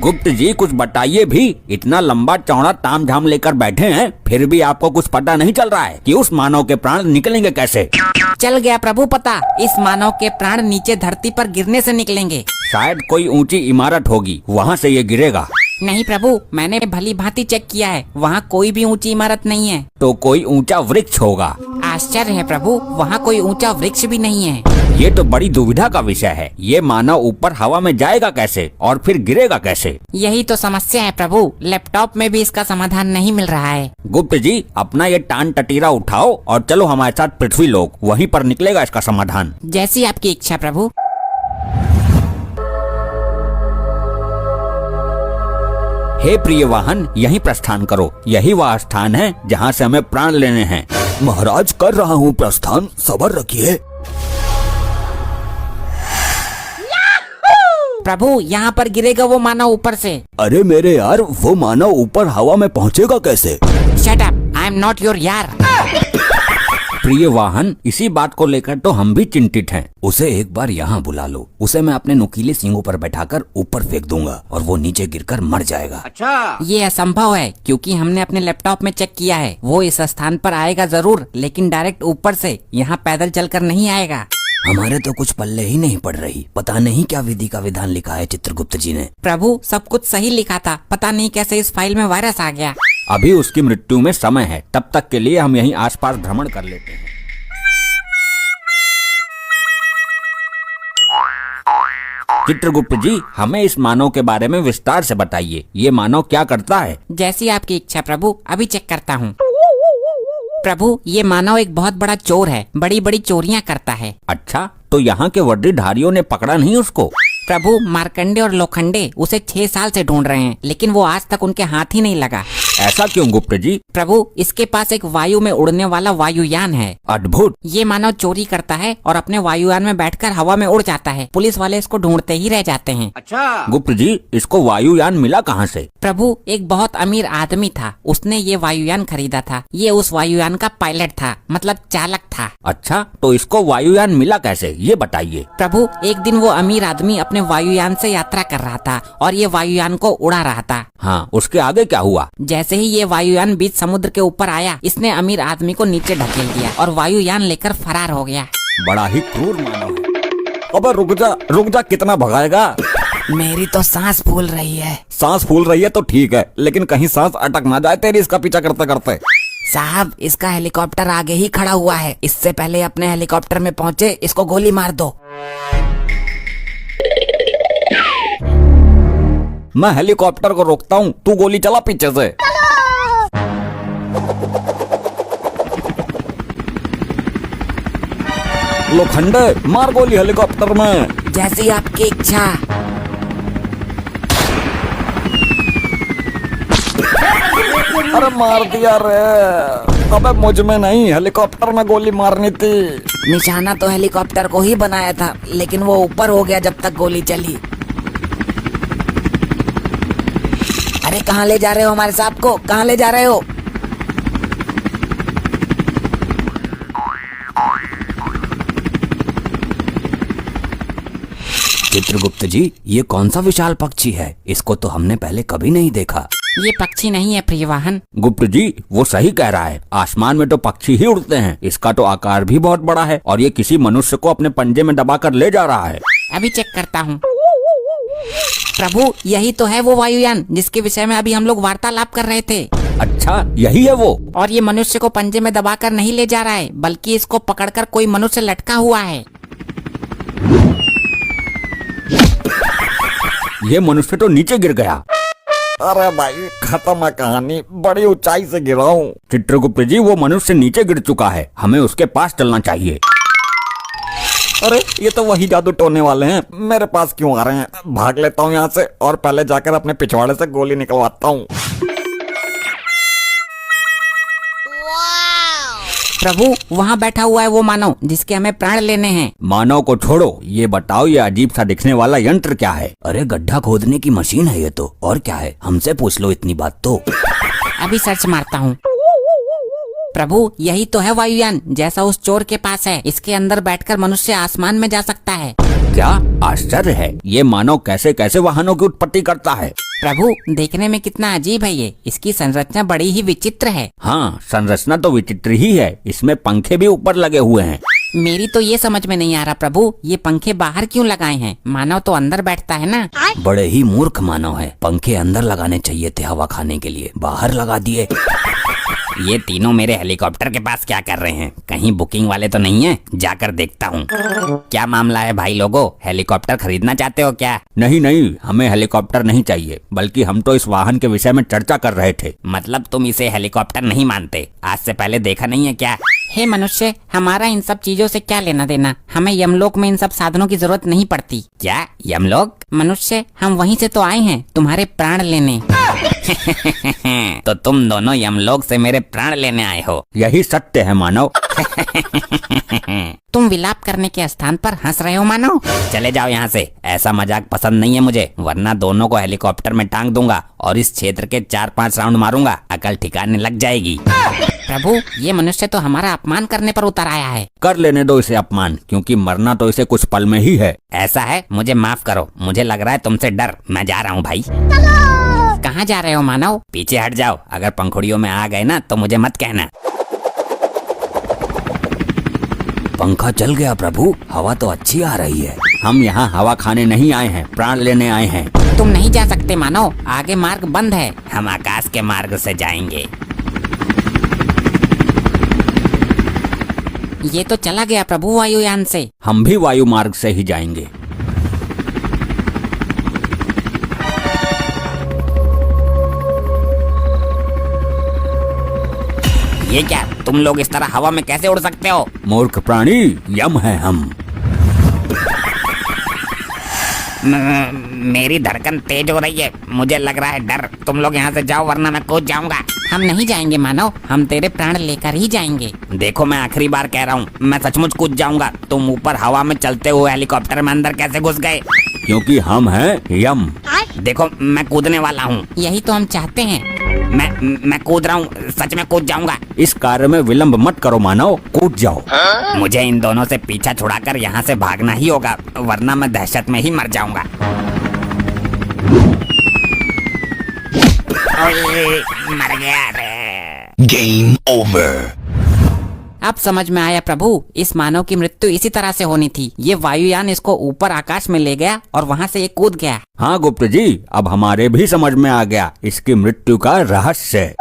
गुप्त जी कुछ बताइए भी, इतना लंबा चौड़ा तामझाम लेकर बैठे हैं, फिर भी आपको कुछ पता नहीं चल रहा है कि उस मानव के प्राण निकलेंगे कैसे? चल गया प्रभु पता, इस मानव के प्राण नीचे धरती पर गिरने से निकलेंगे। शायद कोई ऊंची इमारत होगी, वहाँ से ये गिरेगा। नहीं प्रभु, मैंने भली भांति चेक किया है, वहाँ कोई भी ऊंची इमारत नहीं है। तो कोई ऊंचा वृक्ष होगा। आश्चर्य है प्रभु, वहाँ कोई ऊंचा वृक्ष भी नहीं है। ये तो बड़ी दुविधा का विषय है, ये मानव ऊपर हवा में जाएगा कैसे और फिर गिरेगा कैसे? यही तो समस्या है प्रभु, लैपटॉप में भी इसका समाधान नहीं मिल रहा है। गुप्त जी अपना ये टान टटीरा उठाओ और चलो हमारे साथ पृथ्वी लोक, वहीं पर निकलेगा इसका समाधान। जैसी आपकी इच्छा प्रभु। हे प्रिय वाहन, यहीं प्रस्थान करो, यही वह स्थान है जहाँ से हमें प्राण लेने हैं। महाराज कर रहा हूँ प्रस्थान, सब्र रखिए। प्रभु यहाँ पर गिरेगा वो मानव ऊपर से। अरे मेरे यार, वो मानव ऊपर हवा में पहुँचेगा कैसे? Shut up, I am not your यार। प्रिय वाहन, इसी बात को लेकर तो हम भी चिंतित हैं। उसे एक बार यहाँ बुला लो, उसे मैं अपने नुकीले सींगों पर बैठाकर ऊपर फेंक दूंगा और वो नीचे गिरकर मर जाएगा। अच्छा, ये असंभव है, क्योंकि हमने अपने लैपटॉप में चेक किया है। वो इस स्थान पर आएगा जरूर, लेकिन डायरेक्ट ऊपर से, यहाँ पैदल चलकर नहीं आएगा। हमारे तो कुछ पल्ले ही नहीं पड़ रही, पता नहीं क्या विधि का विधान लिखा है चित्रगुप्त जी ने। प्रभु सब कुछ सही लिखा था, पता नहीं कैसे इस फाइल में वायरस आ गया। अभी उसकी मृत्यु में समय है, तब तक के लिए हम यहीं आसपास भ्रमण कर लेते हैं। चित्रगुप्त जी हमें इस मानव के बारे में विस्तार से बताइए, ये मानव क्या करता है? जैसी आपकी इच्छा प्रभु, अभी चेक करता हूँ। प्रभु ये मानव एक बहुत बड़ा चोर है, बड़ी बड़ी चोरियाँ करता है। अच्छा, तो यहाँ के वर्दीधारियों ने पकड़ा नहीं उसको? प्रभु मार्कंडे और लोखंडे उसे 6 साल से ढूंढ रहे हैं, लेकिन वो आज तक उनके हाथ ही नहीं लगा। ऐसा क्यों गुप्त जी? प्रभु इसके पास एक वायु में उड़ने वाला वायुयान है। अद्भुत। ये मानव चोरी करता है और अपने वायुयान में बैठकर हवा में उड़ जाता है। पुलिस वाले इसको ढूंढते ही रह जाते हैं। अच्छा गुप्त जी, इसको वायुयान मिला कहाँ से? प्रभु एक बहुत अमीर आदमी था, उसने ये वायुयान खरीदा था। ये उस वायुयान का पायलट था, मतलब चालक था। अच्छा, तो इसको वायुयान मिला कैसे, ये बताइए। प्रभु एक दिन वो अमीर आदमी अपने वायुयान से यात्रा कर रहा था और ये वायुयान को उड़ा रहा था। हाँ, उसके आगे क्या हुआ? जैसे ही ये वायुयान बीच समुद्र के ऊपर आया, इसने अमीर आदमी को नीचे ढकेल दिया और वायुयान लेकर फरार हो गया। बड़ा ही क्रूर मानव है। अबे रुक जा, कितना भगाएगा? मेरी तो सांस फूल रही है। सांस फूल रही है तो ठीक है, लेकिन कहीं सांस अटक ना जाए तेरी इसका पीछा करते करते। साहब इसका हेलीकॉप्टर आगे ही खड़ा हुआ है, इससे पहले अपने हेलीकॉप्टर में पहुँचे इसको गोली मार दो। मैं हेलीकॉप्टर को रोकता हूँ, तू गोली चला पीछे से। लोखंडे मार गोली हेलीकॉप्टर में। जैसी आपकी इच्छा। अरे मार दिया रे। अबे मुझ में नहीं, हेलीकॉप्टर में गोली मारनी थी। निशाना तो हेलीकॉप्टर को ही बनाया था, लेकिन वो ऊपर हो गया जब तक गोली चली। अरे कहाँ ले जा रहे हो हमारे साहब को, कहाँ ले जा रहे हो? चित्रगुप्त जी ये कौन सा विशाल पक्षी है, इसको तो हमने पहले कभी नहीं देखा। ये पक्षी नहीं है प्रियवाहन। गुप्त जी वो सही कह रहा है, आसमान में तो पक्षी ही उड़ते हैं। इसका तो आकार भी बहुत बड़ा है और ये किसी मनुष्य को अपने पंजे में दबाकर ले जा रहा है। अभी चेक करता हूँ। प्रभु यही तो है वो वायुयान जिसके विषय में अभी हम लोग वार्तालाप कर रहे थे। अच्छा यही है वो? और ये मनुष्य को पंजे में दबाकर नहीं ले जा रहा है, बल्कि इसको पकड़कर कोई मनुष्य लटका हुआ है। ये मनुष्य तो नीचे गिर गया। अरे भाई खत्म है कहानी, बड़ी ऊंचाई से गिरा हूँ। चित्रगुप्त जी वो मनुष्य नीचे गिर चुका है, हमें उसके पास चलना चाहिए। अरे ये तो वही जादू टोने वाले हैं, मेरे पास क्यों आ रहे हैं? भाग लेता हूँ यहाँ से और पहले जाकर अपने पिछवाड़े से गोली निकलवाता हूँ। प्रभु वहाँ बैठा हुआ है वो मानव जिसके हमें प्राण लेने हैं। मानव को छोड़ो, ये बताओ ये अजीब सा दिखने वाला यंत्र क्या है? अरे गड्ढा खोदने की मशीन है ये तो, और क्या है, हमसे पूछ लो इतनी बात तो। अभी सर्च मारता हूँ। प्रभु यही तो है वायुयान जैसा उस चोर के पास है। इसके अंदर बैठकर मनुष्य आसमान में जा सकता है। क्या आश्चर्य है, ये मानव कैसे कैसे वाहनों की उत्पत्ति करता है। प्रभु देखने में कितना अजीब है ये, इसकी संरचना बड़ी ही विचित्र है। हाँ, संरचना तो विचित्र ही है, इसमें पंखे भी ऊपर लगे हुए हैं। मेरी तो ये समझ में नहीं आ रहा प्रभु, ये पंखे बाहर क्यों लगाए हैं? मानव तो अंदर बैठता है ना। बड़े ही मूर्ख मानव है, पंखे अंदर लगाने चाहिए थे हवा खाने के लिए, बाहर लगा दिए। ये तीनों मेरे हेलीकॉप्टर के पास क्या कर रहे हैं? कहीं बुकिंग वाले तो नहीं है? जाकर देखता हूँ। क्या मामला है भाई लोगों, हेलीकॉप्टर खरीदना चाहते हो क्या? नहीं नहीं, हमें हेलीकॉप्टर नहीं चाहिए, बल्कि हम तो इस वाहन के विषय में चर्चा कर रहे थे। मतलब तुम इसे हेलीकॉप्टर नहीं मानते? आज से पहले देखा नहीं है क्या? हे मनुष्य, हमारा इन सब चीजों से क्या लेना देना? हमें यमलोक में इन सब साधनों की जरूरत नहीं पड़ती। क्या यमलोक? मनुष्य, हम वहीं से तो आए हैं तुम्हारे प्राण लेने। तो तुम दोनों यमलोक से मेरे प्राण लेने आए हो? यही सत्य है मानव। तुम विलाप करने के स्थान पर हंस रहे हो मानव। चले जाओ यहाँ से, ऐसा मजाक पसंद नहीं है मुझे, वरना दोनों को हेलीकॉप्टर में टांग दूंगा और इस क्षेत्र के 4-5 राउंड मारूंगा, अकल ठिकाने लग जाएगी। प्रभु, ये मनुष्य तो हमारा अपमान करने पर उतर आया है। कर लेने दो इसे अपमान, क्योंकि मरना तो इसे कुछ पल में ही है। ऐसा है, मुझे माफ करो, मुझे लग रहा है तुमसे डर। मैं जा रहा हूँ भाई। कहाँ जा रहे हो मानव? पीछे हट जाओ, अगर पंखुड़ियों में आ गए ना तो मुझे मत कहना। पंखा चल गया प्रभु, हवा तो अच्छी आ रही है। हम यहाँ हवा खाने नहीं आए हैं, प्राण लेने आए हैं। तुम नहीं जा सकते मानव, आगे मार्ग बंद है। हम आकाश के मार्ग से जाएंगे। ये तो चला गया प्रभु वायुयान से। हम भी वायु मार्ग से ही जाएंगे। ये क्या, तुम लोग इस तरह हवा में कैसे उड़ सकते हो? मूर्ख प्राणी, यम है हम। मेरी धड़कन तेज हो रही है, मुझे लग रहा है डर। तुम लोग यहाँ से जाओ वरना मैं कूद जाऊंगा। हम नहीं जाएंगे मानव, हम तेरे प्राण लेकर ही जाएंगे। देखो, मैं आखिरी बार कह रहा हूँ, मैं सचमुच कूद जाऊंगा। तुम ऊपर हवा में चलते हुए हेलीकॉप्टर में अंदर कैसे घुस गए? क्योंकि हम हैं यम। देखो, मैं कूदने वाला हूँ। यही तो हम चाहते हैं। मैं कूद रहा हूँ, सच में कूद जाऊंगा। इस कार्य में विलंब मत करो मानव, कूद जाओ। मुझे इन दोनों से पीछा छुड़ाकर यहाँ से भागना ही होगा, वरना मैं दहशत में ही मर जाऊंगा। ओए, मर गया रे। Game over. अब समझ में आया प्रभु, इस मानव की मृत्यु इसी तरह से होनी थी। ये वायुयान इसको ऊपर आकाश में ले गया और वहाँ से ये कूद गया। हाँ गुप्त जी, अब हमारे भी समझ में आ गया इसकी मृत्यु का रहस्य।